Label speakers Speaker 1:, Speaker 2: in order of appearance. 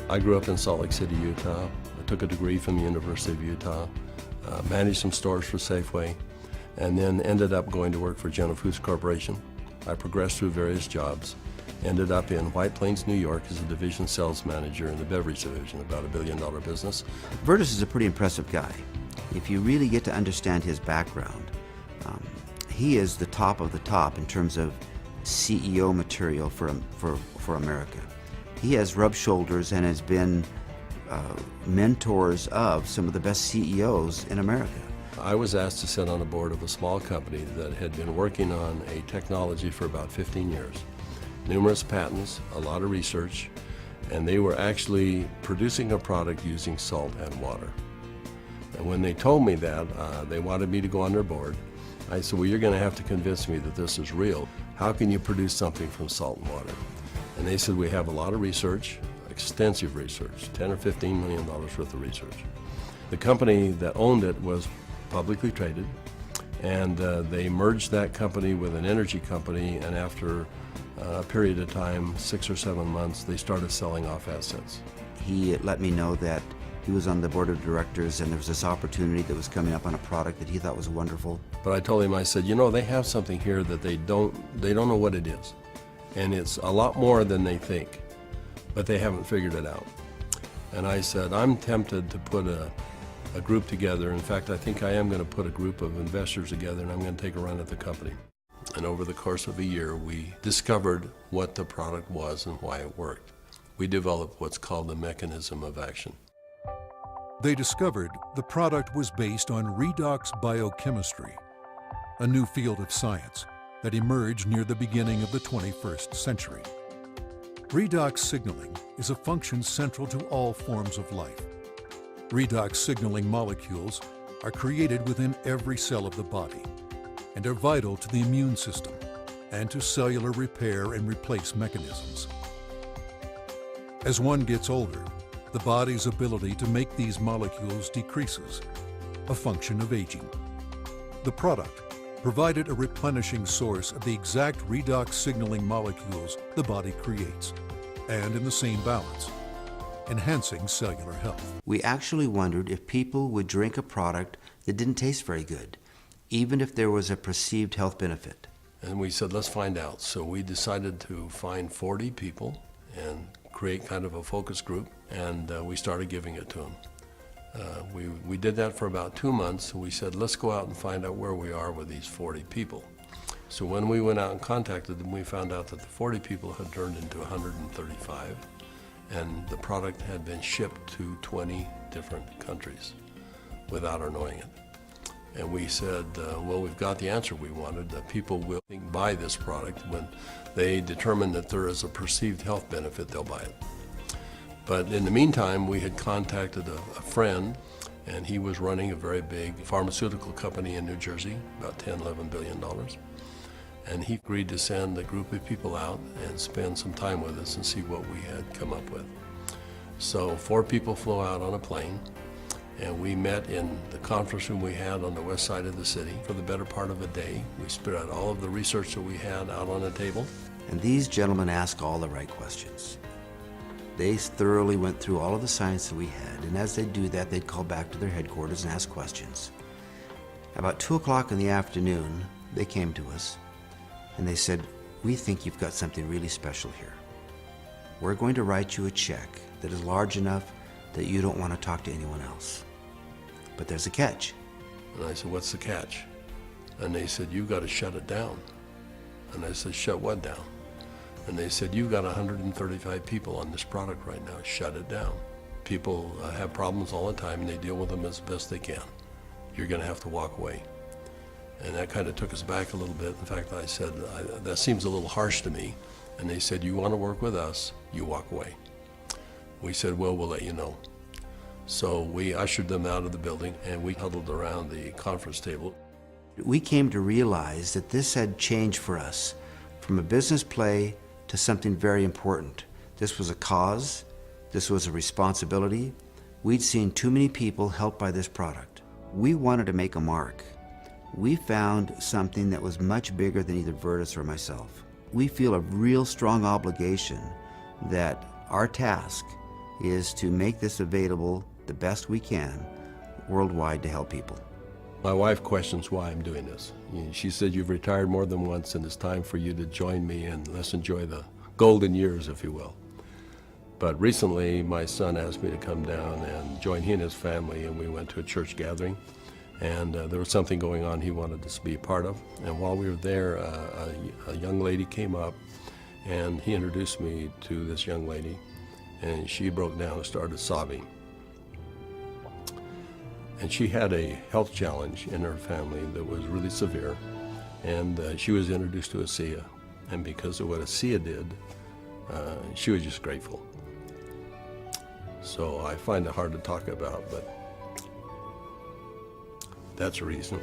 Speaker 1: I grew up in Salt Lake City, Utah. I took a degree from the University of Utah, managed some stores for Safeway, and then ended up going to work for General Foods Corporation. I progressed through various jobs, ended up in White Plains, New York as a division sales manager in the beverage division, about $1 billion business.
Speaker 2: Vertus is a pretty impressive guy. If you really get to understand his background, he is the top of the top in terms of CEO material for America. He has rubbed shoulders and has been mentors of some of the best CEOs in America.
Speaker 1: I was asked to sit on the board of a small company that had been working on a technology for about 15 years. Numerous patents, a lot of research, and they were actually producing a product using salt and water. And when they told me that, they wanted me to go on their board. I said, well, you're going to have to convince me that this is real. How can you produce something from salt and water? And they said, we have a lot of research, extensive research, $10 or $15 million worth of research. The company that owned it was publicly traded, and they merged that company with an energy company, and after a period of time, 6 or 7 months, they started selling off assets.
Speaker 2: He let me know that he was on the board of directors and there was this opportunity that was coming up on a product that he thought was wonderful.
Speaker 1: But I told him, I said, you know, they have something here that they don't know what it is. And it's a lot more than they think, but they haven't figured it out. And I said, I'm tempted to put a group together. In fact, I think I am going to put a group of investors together, and I'm going to take a run at the company. And over the course of a year, we discovered what the product was and why it worked. We developed what's called the mechanism of action.
Speaker 3: They discovered the product was based on redox biochemistry, a new field of science that emerged near the beginning of the 21st century. Redox signaling is a function central to all forms of life. Redox signaling molecules are created within every cell of the body and are vital to the immune system and to cellular repair and replace mechanisms. As one gets older, the body's ability to make these molecules decreases, a function of aging. The product provided a replenishing source of the exact redox signaling molecules the body creates, and in the same balance, enhancing cellular health.
Speaker 2: We actually wondered if people would drink a product that didn't taste very good, even if there was a perceived health benefit.
Speaker 1: And we said, let's find out. So we decided to find 40 people and create kind of a focus group, and we started giving it to them. We did that for about 2 months, and we said, let's go out and find out where we are with these 40 people. So when we went out and contacted them, we found out that the 40 people had turned into 135, and the product had been shipped to 20 different countries without our knowing it. And we said, well, we've got the answer we wanted, that people will buy this product. When they determine that there is a perceived health benefit, they'll buy it. But in the meantime, we had contacted a friend, and he was running a very big pharmaceutical company in New Jersey, about $10, $11 billion. And he agreed to send a group of people out and spend some time with us and see what we had come up with. So 4 people flew out on a plane, and we met in the conference room we had on the west side of the city for the better part of a day. We spread out all of the research that we had out on a table.
Speaker 2: And these gentlemen asked all the right questions. They thoroughly went through all of the science that we had, and as they do that, they'd call back to their headquarters and ask questions. About 2 o'clock in the afternoon, they came to us, and they said, we think you've got something really special here. We're going to write you a check that is large enough that you don't want to talk to anyone else. But there's a catch.
Speaker 1: And I said, what's the catch? And they said, you've got to shut it down. And I said, shut what down? And they said, you've got 135 people on this product right now, shut it down. People have problems all the time, and they deal with them as best they can. You're going to have to walk away. And that kind of took us back a little bit. In fact, I said, that seems a little harsh to me. And they said, you want to work with us, you walk away. We said, well, we'll let you know. So we ushered them out of the building, and we huddled around the conference table.
Speaker 2: We came to realize that this had changed for us from a business play to something very important. This was a cause, this was a responsibility. We'd seen too many people helped by this product. We wanted to make a mark. We found something that was much bigger than either Vertus or myself. We feel a real strong obligation that our task is to make this available the best we can worldwide to help people.
Speaker 1: My wife questions why I'm doing this. She said, you've retired more than once and it's time for you to join me and let's enjoy the golden years, if you will. But recently, my son asked me to come down and join he and his family, and we went to a church gathering. And there was something going on he wanted us to be a part of. And while we were there, a young lady came up, and he introduced me to this young lady, and she broke down and started sobbing. And she had a health challenge in her family that was really severe, and she was introduced to ASEA. And because of what ASEA did, she was just grateful. So I find it hard to talk about, but that's a reason.